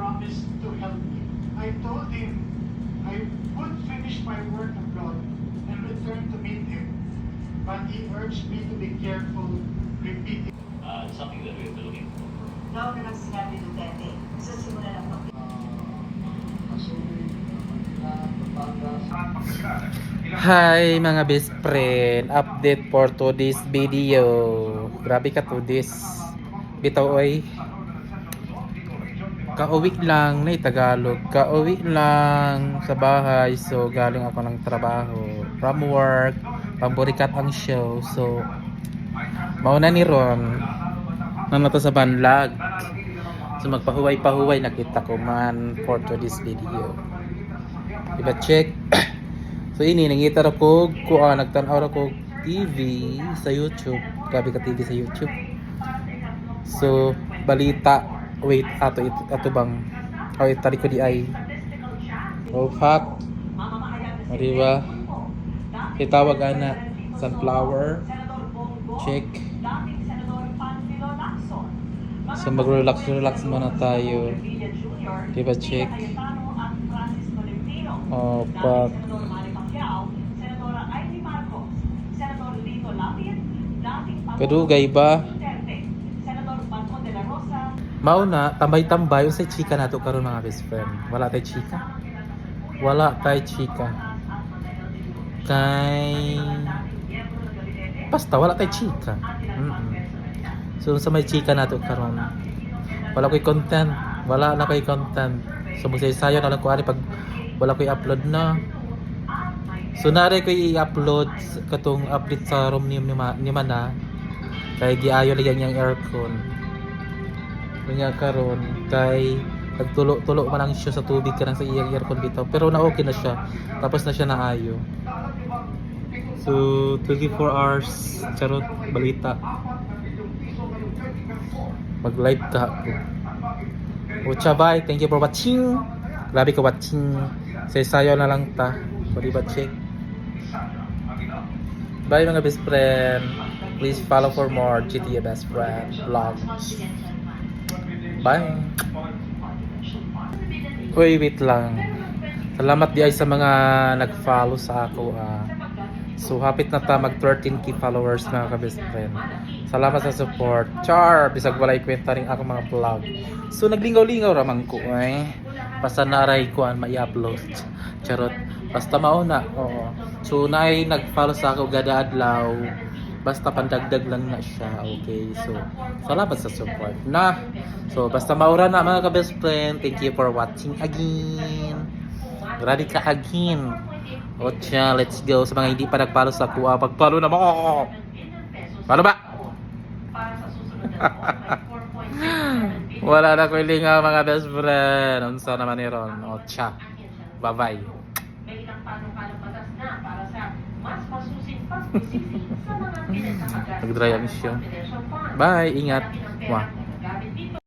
promised to help me. I told him I would finish my work abroad and return to meet him, but he urged me to be careful, repeating. Something that we've been looking for. Daw na sinabi ni Duterte sa simula ng Hi mga best friend, update for today's video. Grabe ka to this. Bitaw oy. Kauwi lang na Tagalog. Kauwi lang sa bahay. So galing ako ng trabaho. From work. Pamburikat ang show. So mauna ni Ron. Nano to sa banlag. So magpahuway-pahuway nakita ko man for today's video. Diba check? So ini nangita ra ko nagtan-aw ra ko TV sa YouTube. Grabe ka TV sa YouTube. So balita wait ato bang tali ko di ay. Oh fuck. O diba? Itawag ana sunflower. Check. So mag-relax muna tayo. Diba check? Oh fuck. Kadugay ba? Mauna, tambay-tambay sa chika nato karon mga best friend. Wala tay chika. Wala tay chika. Kay basta wala tay chika. So sa may chika nato karon. Wala koy content. Wala na koy content. So magsayo na lang ko ani pag wala koy upload na. So nare ko i-upload katong update sa room ni mana kay giayo lagi yang aircon. Kunya karon kay nagtulo-tulo man ang siya sa tubig kanang sa iyang aircon dito pero na okay na siya. Tapos na siya naayo. So 24 hours charot balita. Mag-live ka ako. O bye, thank you for watching. Grabe ka watching. Sayo na lang ta. Pwede ba check? Bye mga best friend. Please follow for more GTA Best Friend vlogs. Bye. Wait lang. Salamat di ay sa mga nag-follow sa ako. So hapit na ta mag 13k followers mga ka-best friend. Salamat sa support. Char, bisag walay kwenta rin ako mga vlog. So naglingaw-lingaw ramang ko basta naray ko mai-upload. Charot. Basta mauna. Oo. So naay nag-follow sa ako gada adlaw. Basta pandagdag lang na siya. Okay. So salamat sa support na. So basta maura na mga ka-best friend. Thank you for watching again. Ready ka again. Ocha, let's go. Sa mga hindi pa nag-follow sa kuha, pag-follow na mo. Paano ba? Wala na ko ilingaw mga best friend. Unsa naman ni Ron. Ocha. Bye-bye. Nag-dry ang siya. Bye. Ingat. Wah.